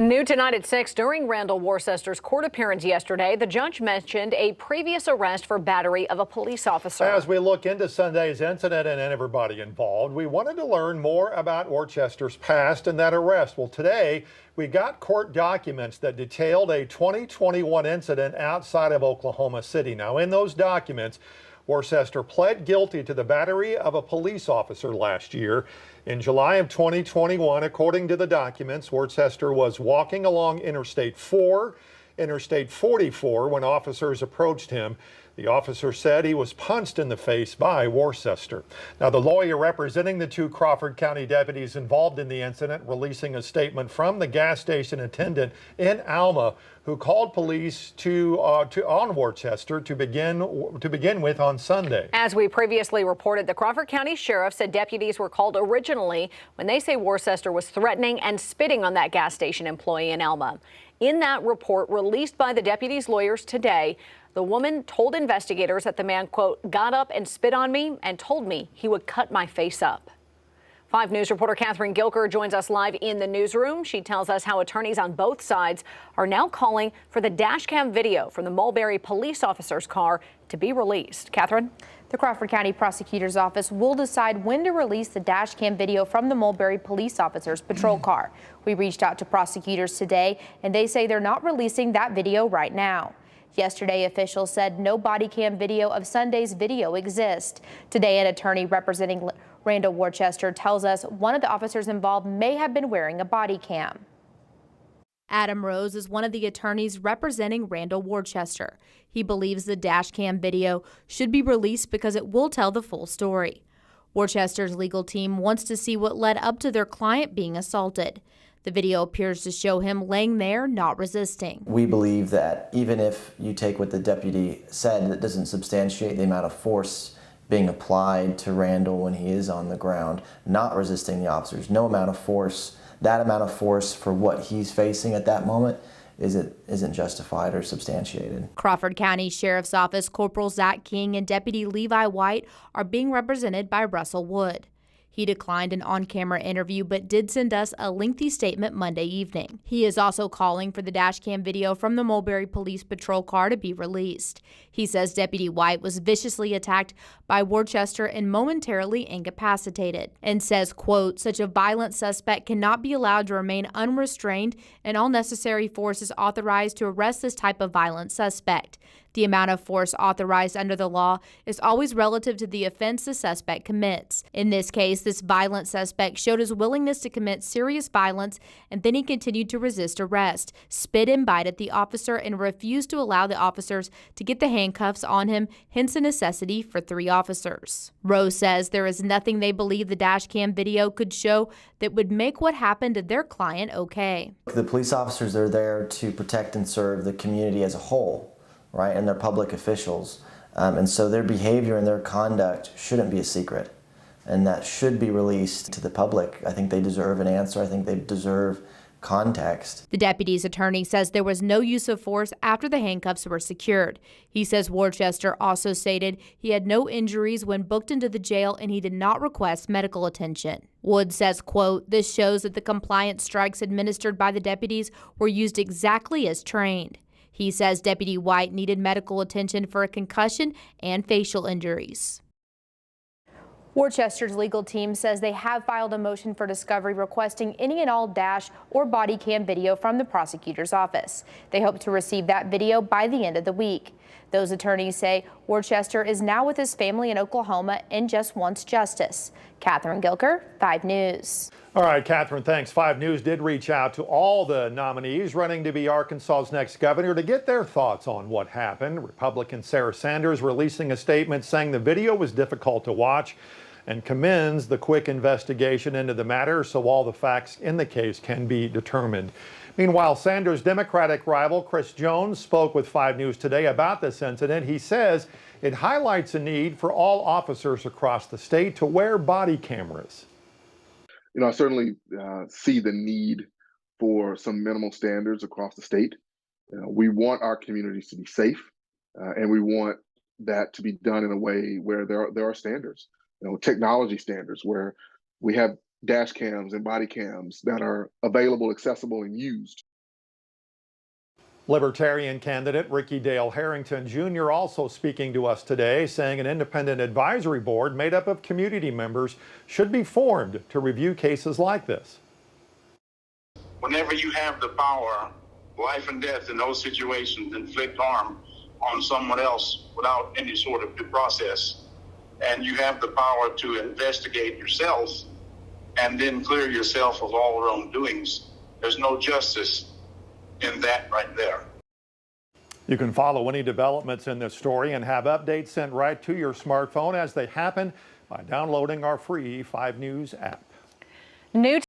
New tonight at 6, during Randal Worcester's court appearance yesterday, the judge mentioned a previous arrest for battery of a police officer. As we look into Sunday's incident and everybody involved, we wanted to learn more about Worcester's past and that arrest. Well, today we got court documents that detailed a 2021 incident outside of Oklahoma City. Now, in those documents, Worcester pled guilty to the battery of a police officer last year. In July of 2021, according to the documents, Worcester was walking along Interstate 44 when officers approached him. The officer said he was punched in the face by Worcester. Now, the lawyer representing the two Crawford County deputies involved in the incident releasing a statement from the gas station attendant in Alma who called police on Worcester to begin with on Sunday. As we previously reported, the Crawford County Sheriff said deputies were called originally when they say Worcester was threatening and spitting on that gas station employee in Alma. In that report released by the deputies' lawyers today, the woman told investigators that the man, quote, got up and spit on me and told me he would cut my face up. 5 News reporter Catherine Gilker joins us live in the newsroom. She tells us how attorneys on both sides are now calling for the dash cam video from the Mulberry police officer's car to be released. Catherine? The Crawford County Prosecutor's Office will decide when to release the dash cam video from the Mulberry police officer's patrol car. We reached out to prosecutors today, and they say they're not releasing that video right now. Yesterday, officials said no body cam video of Sunday's video exists. Today, an attorney representing Randal Worcester tells us one of the officers involved may have been wearing a body cam. Adam Rose is one of the attorneys representing Randal Worcester. He believes the dash cam video should be released because it will tell the full story. Worcester's legal team wants to see what led up to their client being assaulted. The video appears to show him laying there, not resisting. We believe that even if you take what the deputy said, it doesn't substantiate the amount of force being applied to Randal when he is on the ground, not resisting the officers. No amount of force, that amount of force for what he's facing at that moment isn't justified or substantiated. Crawford County Sheriff's Office Corporal Zach King and Deputy Levi White are being represented by Russell Wood. He declined an on-camera interview but did send us a lengthy statement Monday evening. He is also calling for the dash cam video from the Mulberry Police Patrol car to be released. He says Deputy White was viciously attacked by Worcester and momentarily incapacitated, and says, quote, such a violent suspect cannot be allowed to remain unrestrained, and all necessary force is authorized to arrest this type of violent suspect. The amount of force authorized under the law is always relative to the offense the suspect commits. In this case, this violent suspect showed his willingness to commit serious violence, and then he continued to resist arrest, spit and bite at the officer, and refused to allow the officers to get the handcuffs on him, hence the necessity for 3 officers. Rose says there is nothing they believe the dash cam video could show that would make what happened to their client okay. The police officers are there to protect and serve the community as a whole, right, and they're public officials. And so their behavior and their conduct shouldn't be a secret, and that should be released to the public. I think they deserve an answer. I think they deserve context. The deputy's attorney says there was no use of force after the handcuffs were secured. He says Worcester also stated he had no injuries when booked into the jail and he did not request medical attention. Wood says, quote, this shows that the compliance strikes administered by the deputies were used exactly as trained. He says Deputy White needed medical attention for a concussion and facial injuries. Worcester's legal team says they have filed a motion for discovery requesting any and all dash or body cam video from the prosecutor's office. They hope to receive that video by the end of the week. Those attorneys say Worcester is now with his family in Oklahoma and just wants justice. Catherine Gilker, 5 News. All right, Catherine, thanks. 5 News did reach out to all the nominees running to be Arkansas's next governor to get their thoughts on what happened. Republican Sarah Sanders releasing a statement saying the video was difficult to watch and commends the quick investigation into the matter so all the facts in the case can be determined. Meanwhile, Sanders' Democratic rival Chris Jones spoke with 5 News today about this incident. He says it highlights a need for all officers across the state to wear body cameras. You know, I certainly see the need for some minimal standards across the state. We want our communities to be safe, and we want that to be done in a way where there are standards. Technology standards where we have dash cams and body cams that are available, accessible, and used. Libertarian candidate Ricky Dale Harrington Jr. also speaking to us today, saying an independent advisory board made up of community members should be formed to review cases like this. Whenever you have the power, life and death in those situations, inflict harm on someone else without any sort of due process, and you have the power to investigate yourself and then clear yourself of all wrongdoings, there's no justice in that right there. You can follow any developments in this story and have updates sent right to your smartphone as they happen by downloading our free 5 News app. New